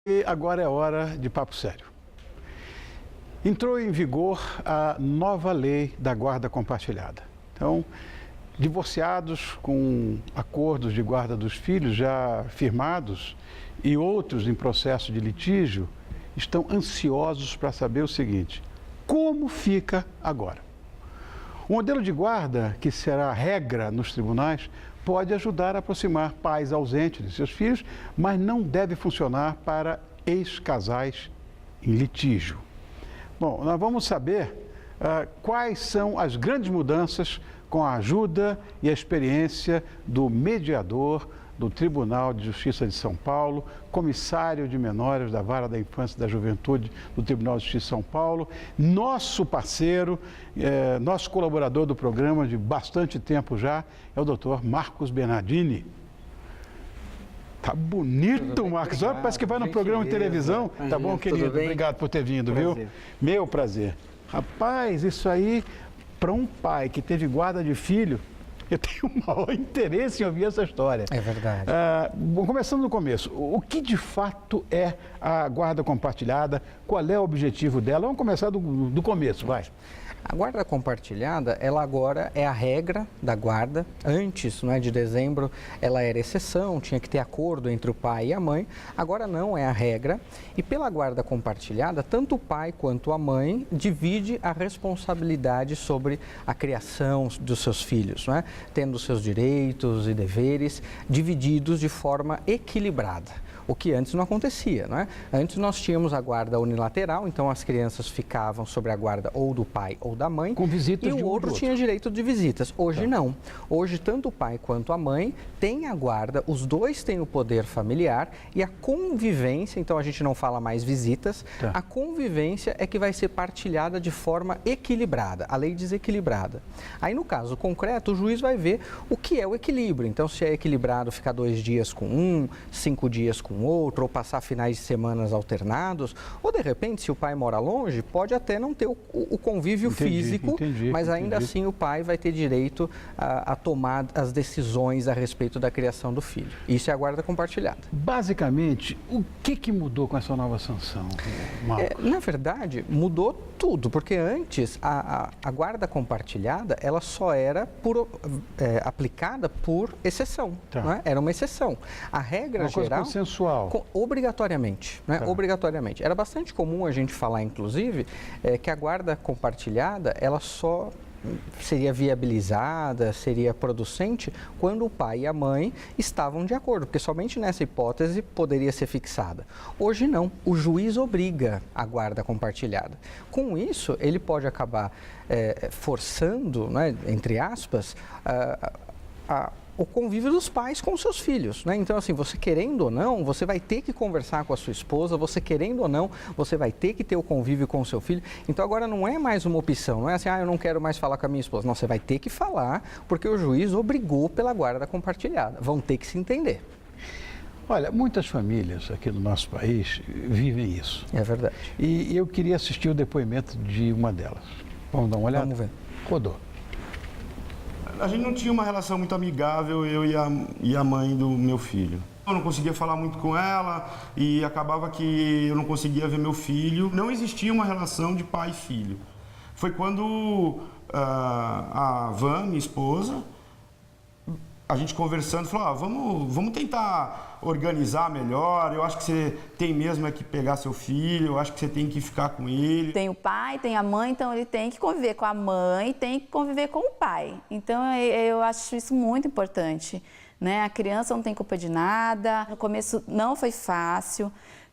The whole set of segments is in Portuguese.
E agora é hora de papo sério. Entrou em vigor a nova lei da guarda compartilhada. Então, divorciados com acordos de guarda dos filhos já firmados e outros em processo de litígio estão ansiosos para saber o seguinte: como fica agora? O modelo de guarda, que será regra nos tribunais, pode ajudar a aproximar pais ausentes de seus filhos, mas não deve funcionar para ex-casais em litígio. Bom, nós vamos saber quais são as grandes mudanças com a ajuda e a experiência do mediador do Tribunal de Justiça de São Paulo, comissário de menores da Vara da Infância e da Juventude do Tribunal de Justiça de São Paulo, nosso parceiro, nosso colaborador do programa de bastante tempo já, é o doutor Marcos Bernardini. Tá bonito, Marcos. Olha, parece que vai no programa de televisão. Tá bom, querido? Obrigado por ter vindo, viu? Meu prazer. Rapaz, isso aí, para um pai que teve guarda de filho, eu tenho o maior interesse em ouvir essa história. É verdade. Bom, começando do começo, o que de fato é a guarda compartilhada? Qual é o objetivo dela? Vamos começar do começo, vai. A guarda compartilhada, ela agora é a regra da guarda. Antes, de dezembro, ela era exceção, tinha que ter acordo entre o pai e a mãe. Agora não, é a regra. E pela guarda compartilhada, tanto o pai quanto a mãe divide a responsabilidade sobre a criação dos seus filhos, tendo seus direitos e deveres divididos de forma equilibrada. O que antes não acontecia, Antes nós tínhamos a guarda unilateral, então as crianças ficavam sob a guarda ou do pai ou da mãe. Com visitas e de o outro tinha direito de visitas. Hoje não. Hoje tanto o pai quanto a mãe têm a guarda, os dois têm o poder familiar e a convivência, então a gente não fala mais visitas, a convivência é que vai ser partilhada de forma equilibrada, a lei desequilibrada. Aí no caso concreto, o juiz vai ver o que é o equilíbrio. Então se é equilibrado ficar 2 dias com um, 5 dias com outro, ou passar finais de semanas alternados, ou de repente, se o pai mora longe, pode até não ter o convívio físico, mas ainda assim o pai vai ter direito a tomar as decisões a respeito da criação do filho. Isso é a guarda compartilhada. Basicamente, o que mudou com essa nova sanção, Marcos? Na verdade, mudou tudo, porque antes a guarda compartilhada, ela só era aplicada por exceção, Era uma exceção. A regra coisa geral... consensual. Obrigatoriamente, Obrigatoriamente. Era bastante comum a gente falar, inclusive, que a guarda compartilhada, ela só seria viabilizada, seria producente quando o pai e a mãe estavam de acordo, porque somente nessa hipótese poderia ser fixada. Hoje não, o juiz obriga a guarda compartilhada. Com isso, ele pode acabar forçando, entre aspas, o convívio dos pais com os seus filhos, Então, assim, você querendo ou não, você vai ter que conversar com a sua esposa, você querendo ou não, você vai ter que ter o convívio com o seu filho. Então, agora não é mais uma opção, não é assim, eu não quero mais falar com a minha esposa. Não, você vai ter que falar, porque o juiz obrigou pela guarda compartilhada. Vão ter que se entender. Olha, muitas famílias aqui no nosso país vivem isso. É verdade. E eu queria assistir o depoimento de uma delas. Vamos dar uma olhada? Vamos ver. Rodou. A gente não tinha uma relação muito amigável, eu e a mãe do meu filho. Eu não conseguia falar muito com ela e acabava que eu não conseguia ver meu filho. Não existia uma relação de pai e filho. Foi quando a Van, minha esposa, a gente conversando, falou, vamos tentar organizar melhor, eu acho que você tem mesmo que pegar seu filho, eu acho que você tem que ficar com ele. Tem o pai, tem a mãe, então ele tem que conviver com a mãe, tem que conviver com o pai. Então eu acho isso muito importante, A criança não tem culpa de nada, no começo não foi fácil,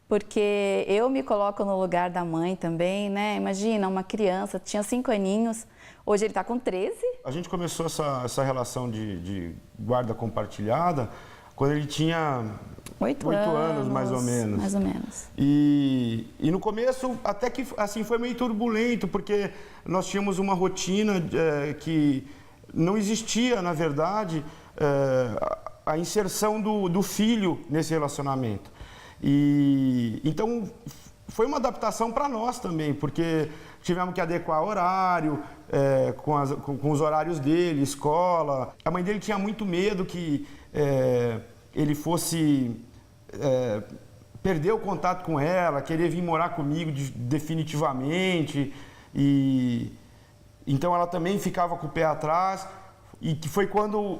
porque eu me coloco no lugar da mãe também, Imagina, uma criança, tinha 5 aninhos, hoje ele está com 13. A gente começou essa relação de guarda compartilhada quando ele tinha 8 anos, mais ou menos. Mais ou menos. E no começo, até que assim, foi meio turbulento, porque nós tínhamos uma rotina que não existia, na verdade, a inserção do filho nesse relacionamento. Então, foi uma adaptação para nós também, porque tivemos que adequar horário, com os horários dele, escola. A mãe dele tinha muito medo que ele fosse perder o contato com ela, querer vir morar comigo definitivamente. E então ela também ficava com o pé atrás. E que foi quando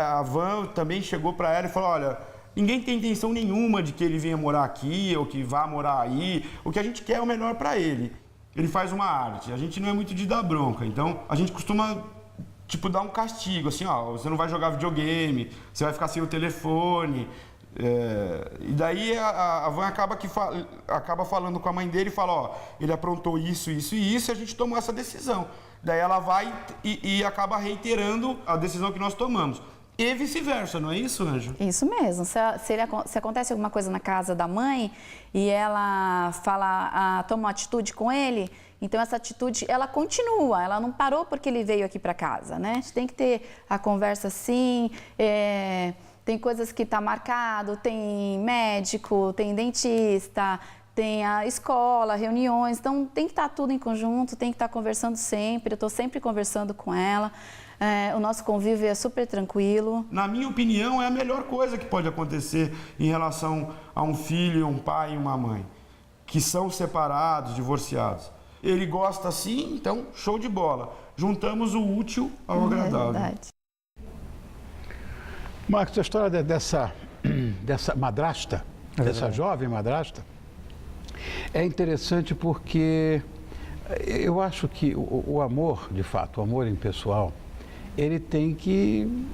a Van também chegou para ela e falou: olha, ninguém tem intenção nenhuma de que ele venha morar aqui ou que vá morar aí. O que a gente quer é o melhor para ele. Ele faz uma arte. A gente não é muito de dar bronca. Então a gente costuma dar um castigo, assim, ó, você não vai jogar videogame, você vai ficar sem o telefone. E daí a Van acaba falando com a mãe dele e fala: ó, ele aprontou isso, isso e isso, e a gente tomou essa decisão. Daí ela vai e acaba reiterando a decisão que nós tomamos. E vice-versa, não é isso, Ângela? Isso mesmo. Se acontece alguma coisa na casa da mãe e ela toma uma atitude com ele, então essa atitude, ela continua, ela não parou porque ele veio aqui para casa, né? A gente tem que ter a conversa sim, tem coisas que tá marcado, tem médico, tem dentista, tem a escola, reuniões, então tem que estar tudo em conjunto, tem que estar conversando sempre, eu estou sempre conversando com ela, o nosso convívio é super tranquilo. Na minha opinião, é a melhor coisa que pode acontecer em relação a um filho, um pai e uma mãe, que são separados, divorciados. Ele gosta assim, então show de bola. Juntamos o útil ao agradável. Verdade. Marcos, a história dessa madrasta, dessa jovem madrasta, é interessante porque eu acho que o amor, de fato, o amor impessoal, ele tem que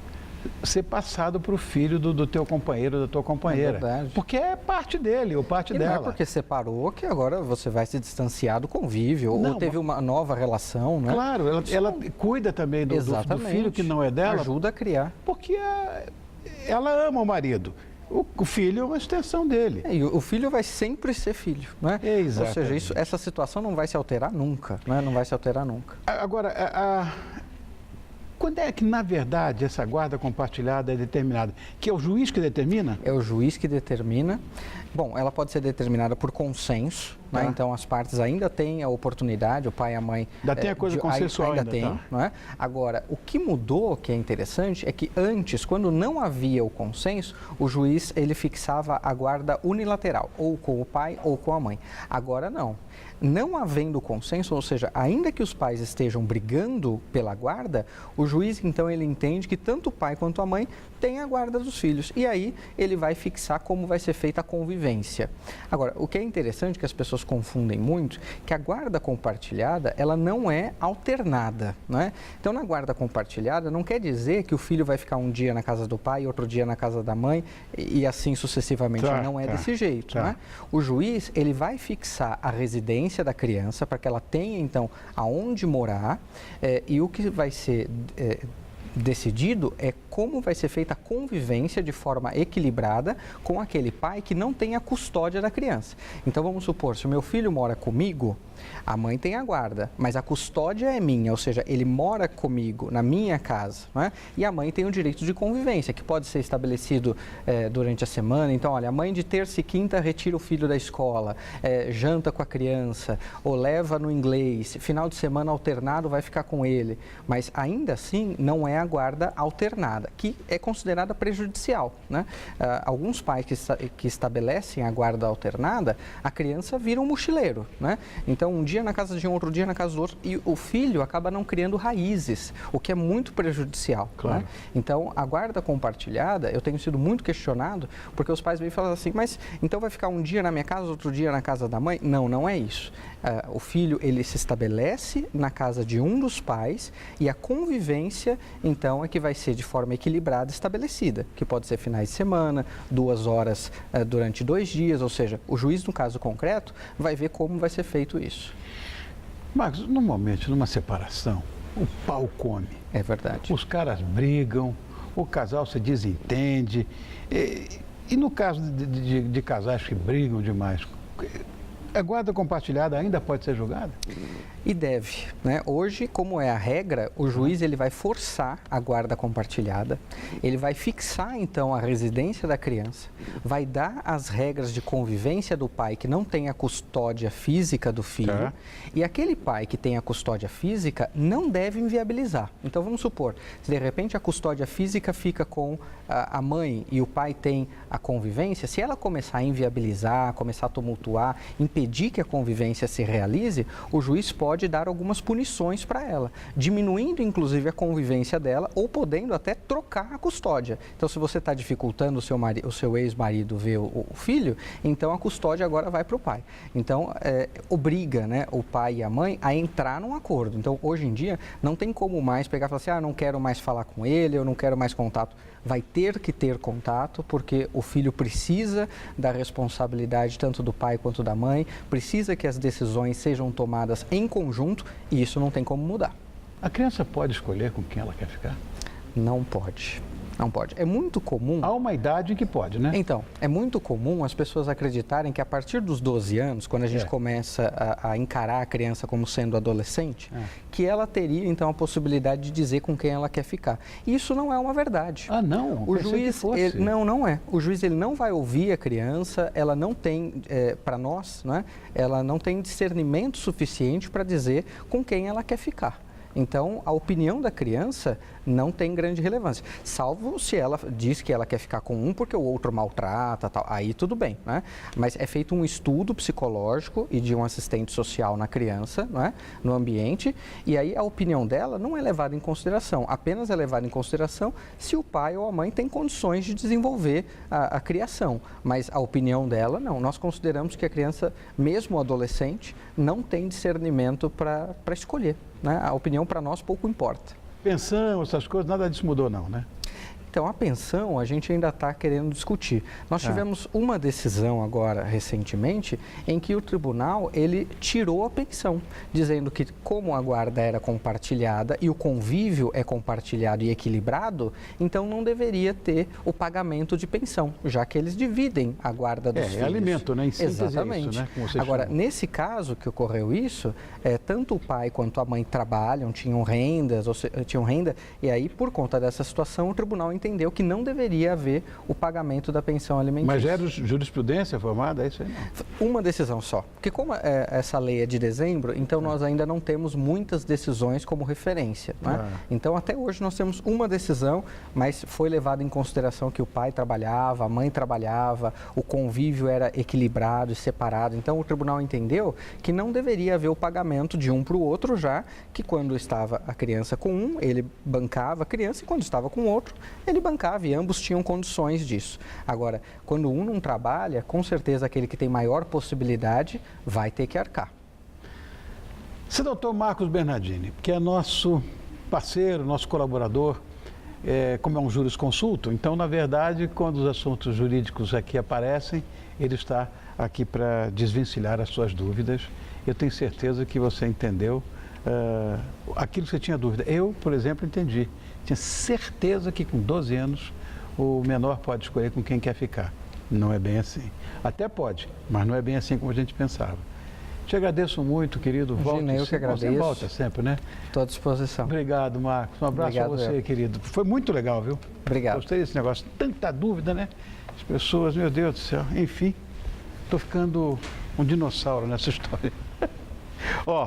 ser passado para o filho do teu companheiro, da tua companheira. É verdade. Porque é parte dele ou parte E dela. não é porque separou que agora você vai se distanciar do convívio, Não, ou teve uma nova relação, né? Claro, ela cuida também do filho que não é dela. Ajuda a criar. Porque ela ama o marido. O filho é uma extensão dele. E o filho vai sempre ser filho, não é? Exatamente. Ou seja, essa situação não vai se alterar nunca, não é? Não vai se alterar nunca. Agora, quando é que, na verdade, essa guarda compartilhada é determinada? Que é o juiz que determina? É o juiz que determina. Bom, ela pode ser determinada por consenso, né? Então as partes ainda têm a oportunidade, o pai e a mãe... Ainda tem a coisa consensual ainda tem, tá? não é? Agora, o que mudou, que é interessante, é que antes, quando não havia o consenso, o juiz ele fixava a guarda unilateral, ou com o pai ou com a mãe. Agora não. Não havendo consenso, ou seja, ainda que os pais estejam brigando pela guarda, o juiz, então, ele entende que tanto o pai quanto a mãe têm a guarda dos filhos. E aí, ele vai fixar como vai ser feita a convivência. Agora, o que é interessante, que as pessoas confundem muito, que a guarda compartilhada, ela não é alternada, não é? Então, na guarda compartilhada, não quer dizer que o filho vai ficar um dia na casa do pai, outro dia na casa da mãe, e assim sucessivamente. Não é desse jeito, não é? O juiz, ele vai fixar a residência da criança para que ela tenha, então, aonde morar, e o que vai ser decidido é como vai ser feita a convivência de forma equilibrada com aquele pai que não tem a custódia da criança. Então, vamos supor, se o meu filho mora comigo, a mãe tem a guarda, mas a custódia é minha, ou seja, ele mora comigo na minha casa, não é? E a mãe tem o direito de convivência, que pode ser estabelecido durante a semana. Então, olha, a mãe de terça e quinta retira o filho da escola, janta com a criança, ou leva no inglês, final de semana alternado vai ficar com ele, mas ainda assim não é a guarda alternada, que é considerada prejudicial, né? Alguns pais que estabelecem a guarda alternada, a criança vira um mochileiro, né? Então, um dia na casa de um, outro dia na casa do outro, e o filho acaba não criando raízes, o que é muito prejudicial. Claro. Né? Então, a guarda compartilhada, eu tenho sido muito questionado, porque os pais vêm falando assim, mas então vai ficar um dia na minha casa, outro dia na casa da mãe? Não, não é isso. O filho, ele se estabelece na casa de um dos pais e a convivência, então, é que vai ser de forma equilibrada estabelecida, que pode ser finais de semana, 2 horas durante 2 dias, ou seja, o juiz, no caso concreto, vai ver como vai ser feito isso. Marcos, normalmente, numa separação, o pau come. É verdade. Os caras brigam, o casal se desentende. E no caso de casais que brigam demais, A guarda compartilhada ainda pode ser julgada? E deve, né? Hoje, como é a regra, o juiz ele vai forçar a guarda compartilhada, ele vai fixar então a residência da criança, vai dar as regras de convivência do pai que não tem a custódia física do filho, e aquele pai que tem a custódia física não deve inviabilizar. Então vamos supor, se de repente a custódia física fica com a mãe e o pai tem a convivência, se ela começar a inviabilizar, começar a tumultuar, impedir que a convivência se realize, o juiz pode dar algumas punições para ela, diminuindo inclusive a convivência dela ou podendo até trocar a custódia. Então, se você está dificultando o seu ex-marido ver o filho, então a custódia agora vai para o pai. Então, obriga, né, o pai e a mãe a entrar num acordo. Então, hoje em dia, não tem como mais pegar e falar assim, não quero mais falar com ele, eu não quero mais contato. Vai ter que ter contato, porque o filho precisa da responsabilidade tanto do pai quanto da mãe, precisa que as decisões sejam tomadas em conjunto e isso não tem como mudar. A criança pode escolher com quem ela quer ficar? Não pode. Não pode. É muito comum... Há uma idade em que pode, né? Então, é muito comum as pessoas acreditarem que a partir dos 12 anos, quando a gente começa a encarar a criança como sendo adolescente, que ela teria, então, a possibilidade de dizer com quem ela quer ficar. Isso não é uma verdade. Ah, não? O juiz, não é. O juiz ele não vai ouvir a criança, ela não tem, para nós, né, ela não tem discernimento suficiente para dizer com quem ela quer ficar. Então, a opinião da criança não tem grande relevância, salvo se ela diz que ela quer ficar com um porque o outro maltrata, tal, aí tudo bem, né? Mas é feito um estudo psicológico e de um assistente social na criança, né, no ambiente, e aí a opinião dela não é levada em consideração, apenas é levada em consideração se o pai ou a mãe tem condições de desenvolver a criação, mas a opinião dela não. Nós consideramos que a criança, mesmo adolescente, não tem discernimento para escolher, né? A opinião para nós pouco importa. Pensão, essas coisas, nada disso mudou não, né? Então, a pensão a gente ainda está querendo discutir. Nós tivemos uma decisão agora, recentemente, em que o tribunal, ele tirou a pensão, dizendo que como a guarda era compartilhada e o convívio é compartilhado e equilibrado, então não deveria ter o pagamento de pensão, já que eles dividem a guarda dos filhos. É alimento, né? Em síntese, exatamente. É isso, né? Como Agora, chamam. nesse caso que ocorreu isso, tanto o pai quanto a mãe trabalham, tinham rendas, e aí, por conta dessa situação, o tribunal entendeu que não deveria haver o pagamento da pensão alimentícia. Mas já era jurisprudência formada, é isso aí não? Uma decisão só. Porque como essa lei é de dezembro, então nós ainda não temos muitas decisões como referência, né? Então, até hoje nós temos uma decisão, mas foi levado em consideração que o pai trabalhava, a mãe trabalhava, o convívio era equilibrado e separado. Então, o tribunal entendeu que não deveria haver o pagamento de um para o outro, já que quando estava a criança com um, ele bancava a criança, e quando estava com o outro, ele bancava, e ambos tinham condições disso. Agora, quando um não trabalha, com certeza aquele que tem maior possibilidade vai ter que arcar. Seu doutor Marcos Bernardini, que é nosso parceiro, nosso colaborador, como é um jurisconsulto, então, na verdade, quando os assuntos jurídicos aqui aparecem, ele está aqui para desvencilhar as suas dúvidas. Eu tenho certeza que você entendeu aquilo que você tinha dúvida. Eu, por exemplo, entendi. Tinha certeza que com 12 anos o menor pode escolher com quem quer ficar. Não é bem assim. Até pode, mas não é bem assim como a gente pensava. Te agradeço muito, querido. Imagina, eu que agradeço. Você volta sempre, né? Estou à disposição. Obrigado, Marcos. Um abraço a você, querido. Foi muito legal, viu? Obrigado. Gostei desse negócio. Tanta dúvida, né? As pessoas, meu Deus do céu. Enfim, estou ficando um dinossauro nessa história. Ó.